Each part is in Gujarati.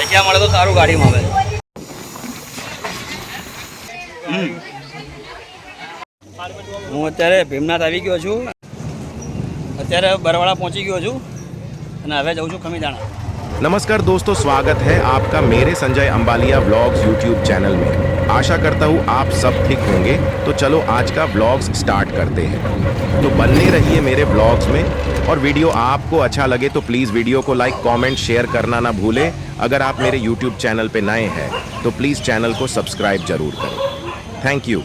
જગ્યા મળે તો સારું ગાડીમાં આવે. હું અત્યારે ભીમનાથ આવી ગયો છું. અત્યારે બરવાળા પહોંચી ગયો છું અને હવે જાઉં છું ખમીદાણા. नमस्कार दोस्तों, स्वागत है आपका मेरे संजय अंबालिया व्लॉग्स यूट्यूब चैनल में। आशा करता हूँ आप सब ठीक होंगे। तो चलो आज का व्लॉग्स स्टार्ट करते हैं। तो बने रहिए मेरे व्लॉग्स में, और वीडियो आपको अच्छा लगे तो प्लीज़ वीडियो को लाइक कमेंट शेयर करना ना भूलें। अगर आप मेरे यूट्यूब चैनल पे नए हैं तो प्लीज़ चैनल को सब्सक्राइब जरूर करें। Thank you.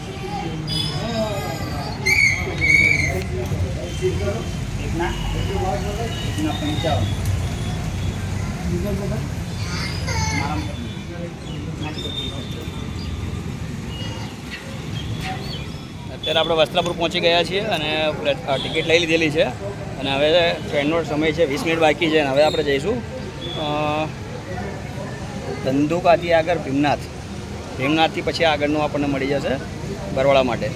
અત્યારે આપણે વસ્ત્રાપુર પહોંચી ગયા છીએ અને ટિકિટ લઈ લીધેલી છે અને હવે ટ્રેનનો સમય છે 20 મિનિટ બાકી છે અને હવે આપણે જઈશું ધંધુકાથી આગળ ભીમનાથથી પછી આગળનું આપણને મળી જશે બરવાળા માટે.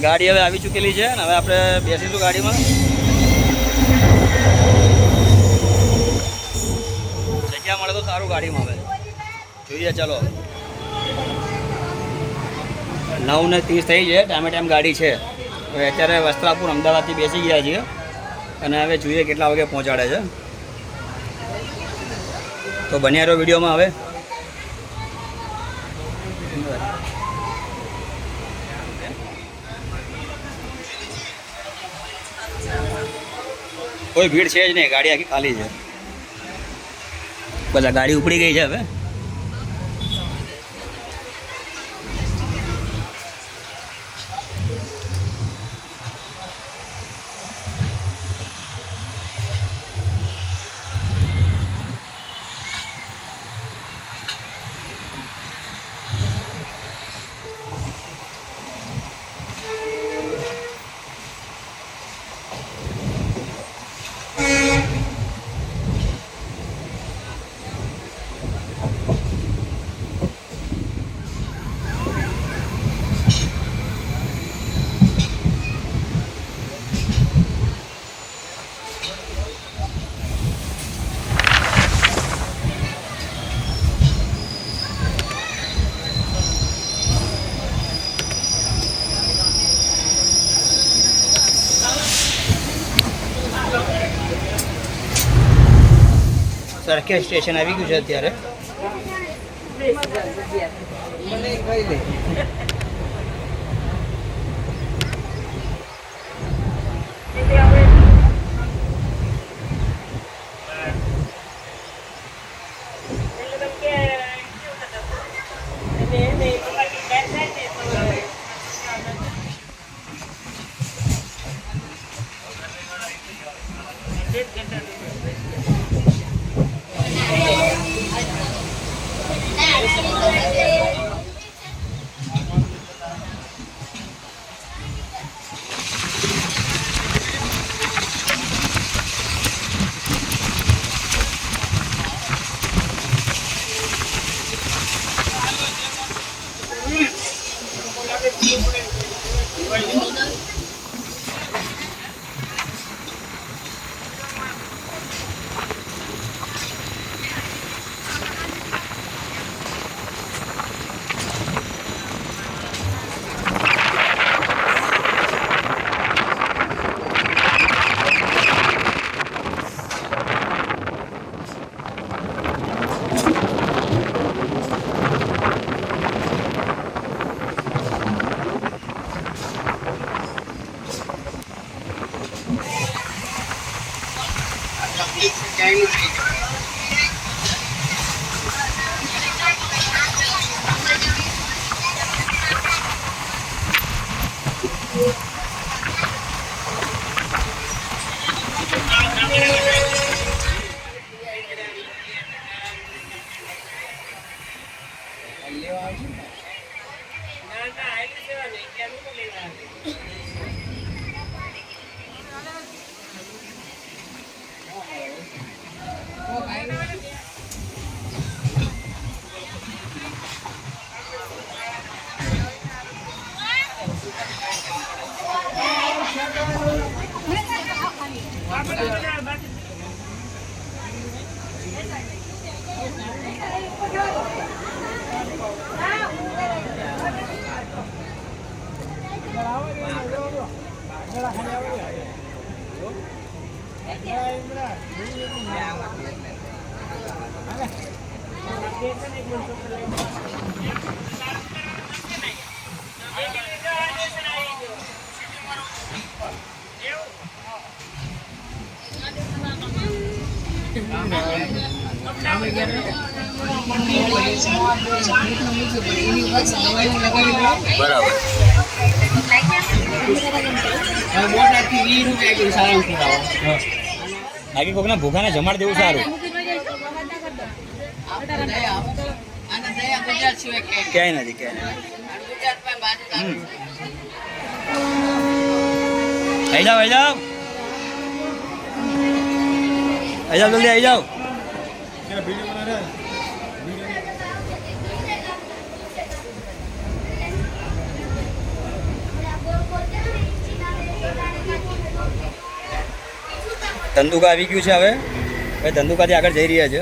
ગાડી હવે આવી ચૂકેલી છે અને હવે આપણે બેસીશું ગાડીમાં. જગ્યા મળે તો સારું ગાડીમાં આવે. જોઈએ ચાલો. 9:30 થઈ છે, ટાઈમ ગાડી છે. હવે અત્યારે વસ્ત્રાપુર અમદાવાદથી બેસી ગયા છીએ અને હવે જોઈએ કેટલા વાગે પહોંચાડે છે. તો બન્યા રહ્યો વિડીયોમાં. હવે કોઈ ભીડ છે જ નહીં, ગાડી આખી ખાલી છે. બધા ગાડી ઉપડી ગઈ છે હવે. સરખેજ સ્ટેશન આવી ગયું છે અત્યારે. બરાબર. બાકી કોકના ભૂખાને જમાડી દેવું સારું. ક્યાંય નથી, ક્યાંય નથી. આવી જાઓ, આવી જાઓ, આવી જાઓ, જલ્દી આવી જાઓ. ધંધુકા આવી ગયું છે. હવે ધંધુકાથી આગળ જઈ રહ્યા છે.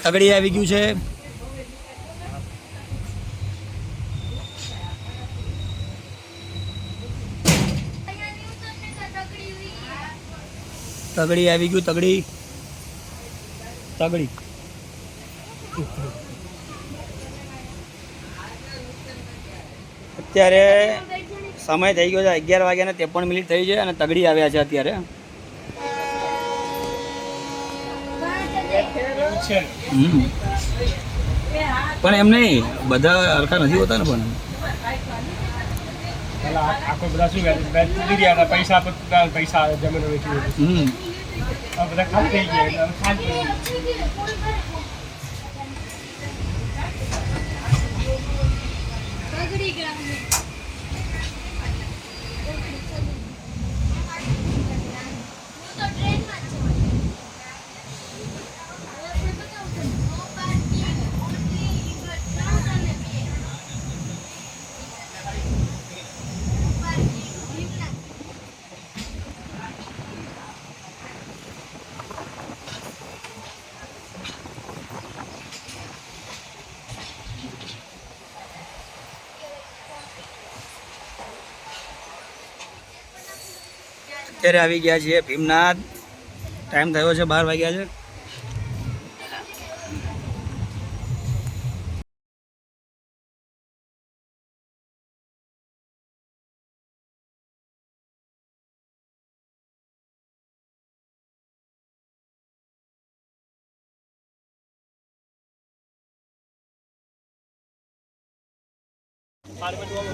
તગડી આવી ગયું છે. તગડી આવી ગયું. તગડી અત્યારે સમય થઈ ગયો છે 11 વાગ્યાને 53 મિનિટ થઈ છે અને તગડી આવ્યા છે અત્યારે. પણ એમ નહીં, બધા હરખા નથી હોતા ને. પણ આખો બધા શું પૈસા પૈસા જમીન બધા ખાલી થઈ ગયા. અત્યારે આવી ગયા છીએ ભીમનાથ. ટાઈમ થયો છે 12 વાગ્યા છે.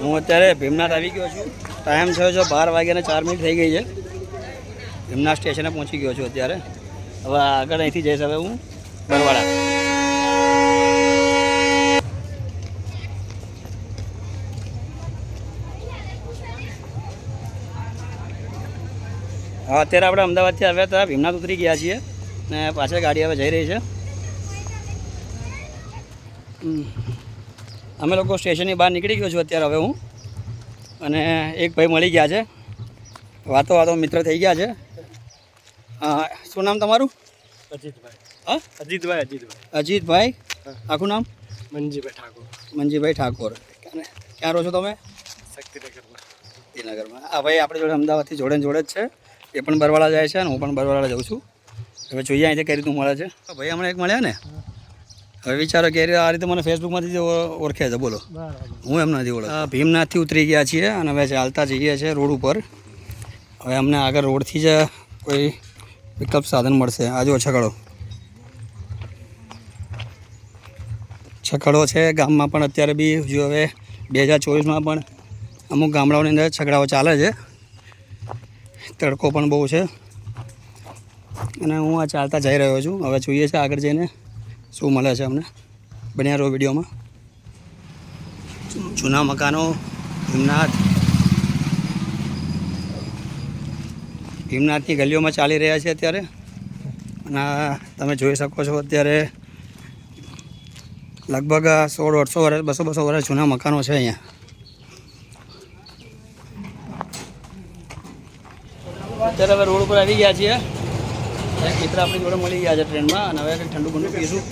હું અત્યારે ભીમનાથ આવી ગયો છું. ટાઈમ થયો છે 12 વાગ્યાને 4 મિનિટ થઈ ગઈ છે. ભીમનાથ સ્ટેશને પહોંચી ગયો છું અત્યારે. હવે આગળ અહીંથી જઈશ હવે હું બરવાડા. હા, અત્યારે આપણે અમદાવાદથી આવ્યા હતા, ભીમનાથ ઉતરી ગયા છીએ ને પાછળ ગાડી હવે જઈ રહી છે. અમે લોકો સ્ટેશનની બહાર નીકળી ગયો છું અત્યારે હવે હું. અને એક ભાઈ મળી ગયા છે. વાતો મિત્ર થઈ ગયા છે. શું નામ તમારું? અજીતભાઈ. હા, અજીતભાઈ. આખું નામ? મંજીભાઈ ઠાકોર. ક્યાં રહો છો તમે? શક્તિનગરમાં. આ ભાઈ આપણે જોડે અમદાવાદથી જોડે જ છે. એ પણ બરવાળા જાય છે અને હું પણ બરવાળા જાઉં છું. હવે જોઈએ અહીંથી કઈ રીતનું મળે છે. ભાઈ હમણાં એક મળ્યા ને, હવે વિચારો કે આ રીતે મને ફેસબુકમાંથી ઓળખે છે. બોલો, હું એમ નથી ઓળખતો. ભીમનાથથી ઉતરી ગયા છીએ અને હવે ચાલતા જઈએ છીએ રોડ ઉપર. હવે અમને આગળ રોડથી જ કોઈ વિકલ્પ સાધન મળશે. આ જો છકડો છે ગામમાં પણ. અત્યારે બી જો હવે 2024માં પણ અમુક ગામડાઓની અંદર છકડાઓ ચાલે છે. તડકો પણ બહુ છે અને હું આ ચાલતા જઈ રહ્યો છું. હવે જોઈએ છે આગળ જઈને શું મળે છે અમને. બન્યા રહો વિડીયોમાં. જૂના મકાનો ભીમનાથની ગલીઓમાં ચાલી રહ્યા છે અત્યારે. અને તમે જોઈ શકો છો અત્યારે લગભગ 100-150 વર્ષ 200 વર્ષ જૂના મકાનો છે અહીંયા. અત્યારે હવે રોડ ઉપર આવી ગયા છીએ. એક મિત્ર આપણી જોડે મળી ગયા છે ટ્રેનમાં અને હવે કંઈક ઠંડુ બંડુ પીશું.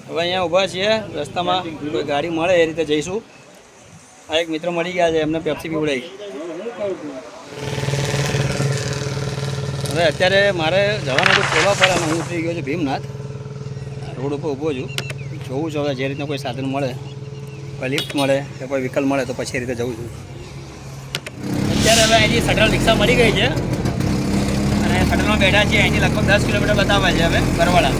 હવે અહીંયા ઊભા છીએ રસ્તામાં, કોઈ ગાડી મળે એ રીતે જઈશું. આ એક મિત્ર મળી ગયા છે, એમને પેપ્સી પીવડાવી. હવે અત્યારે મારે જવાનું તો ખોલવા પડે અને હું થઈ ગયો છું ભીમનાથ. રોડ ઉપર ઊભો છું, જોઉં છું હવે જે રીતના કોઈ સાધન મળે, કોઈ લિફ્ટ મળે કે કોઈ વ્હીકલ મળે તો પછી એ રીતે જઉં છું. અત્યારે હવે અહીંથી શટલ રિક્ષા મળી ગઈ છે અને શટલમાં બેઠા છીએ. અહીંથી લગભગ 10 કિલોમીટર બતાવે છે હવે બરવાળા.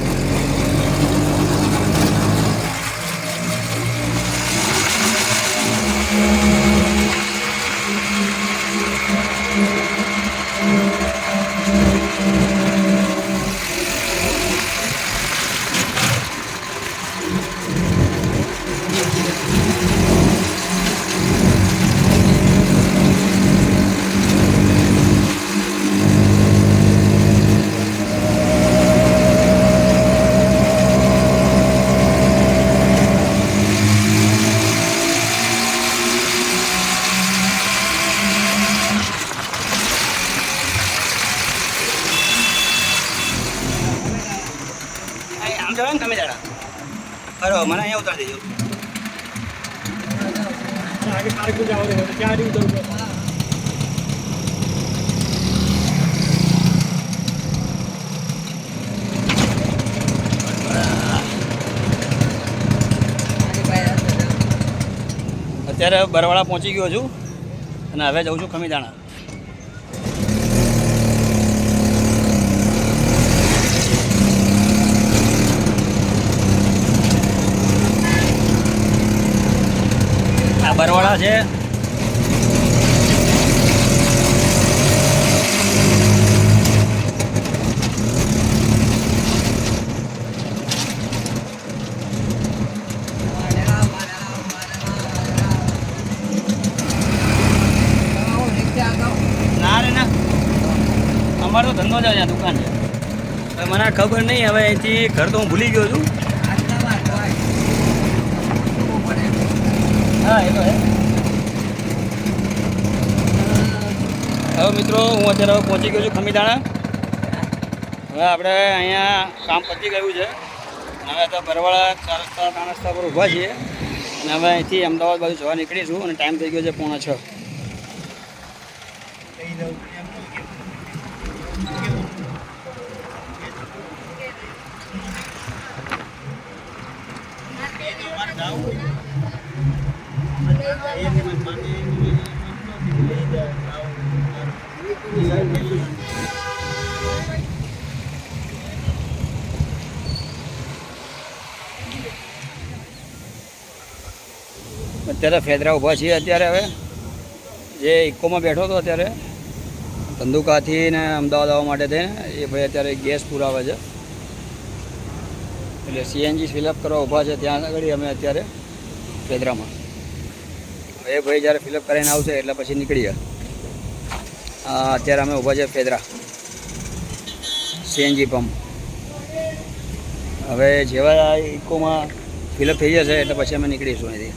આમ જવા ને તમે દાડા બરાબર, મને અહીંયા ઉતારી દેજો. आगे पार्क में जाओ तो क्या नहीं उधर અત્યારે બરવાળા પહોંચી ગયો છું અને હવે જઉં છું ખમીદાણા. આ બરવાળા છે. ના રે ના, અમારો તો ધંધો જ છે, દુકાન છે. હવે મને ખબર નહીં, હવે અહીંથી ઘર તો હું ભૂલી ગયો છું. હા એ તો હે. હવે મિત્રો હું અત્યારે હવે પહોંચી ગયો છું ખમીદાણા. હવે આપણે અહીંયા કામ પતી ગયું છે અને હવે તો બરવાળા 4 રસ્તા 3 રસ્તા પર ઊભા છીએ અને હવે અહીંથી અમદાવાદ બાજુ જવા નીકળીશું અને ટાઈમ થઈ ગયો છે 5:45. અત્યારે ફેદરા ઊભા છીએ. અત્યારે હવે જે ઇકોમાં બેઠો હતો અત્યારે ધંધુકાથી ને અમદાવાદ આવવા માટે થઈને એ ભાઈ અત્યારે ગેસ પુરાવે છે, એટલે સીએનજી ફિલઅપ કરવા ઊભા છે. ત્યાં આગળ અમે અત્યારે ફેદરામાં એ ભાઈ જ્યારે ફિલઅપ કરીને આવશે એટલે પછી નીકળીએ. અત્યારે અમે ઊભા છે ફેદરા સીએનજી પંપ. હવે જેવા ઇકોમાં ફિલઅપ થઈ જશે એટલે પછી અમે નીકળીશું અહીંથી.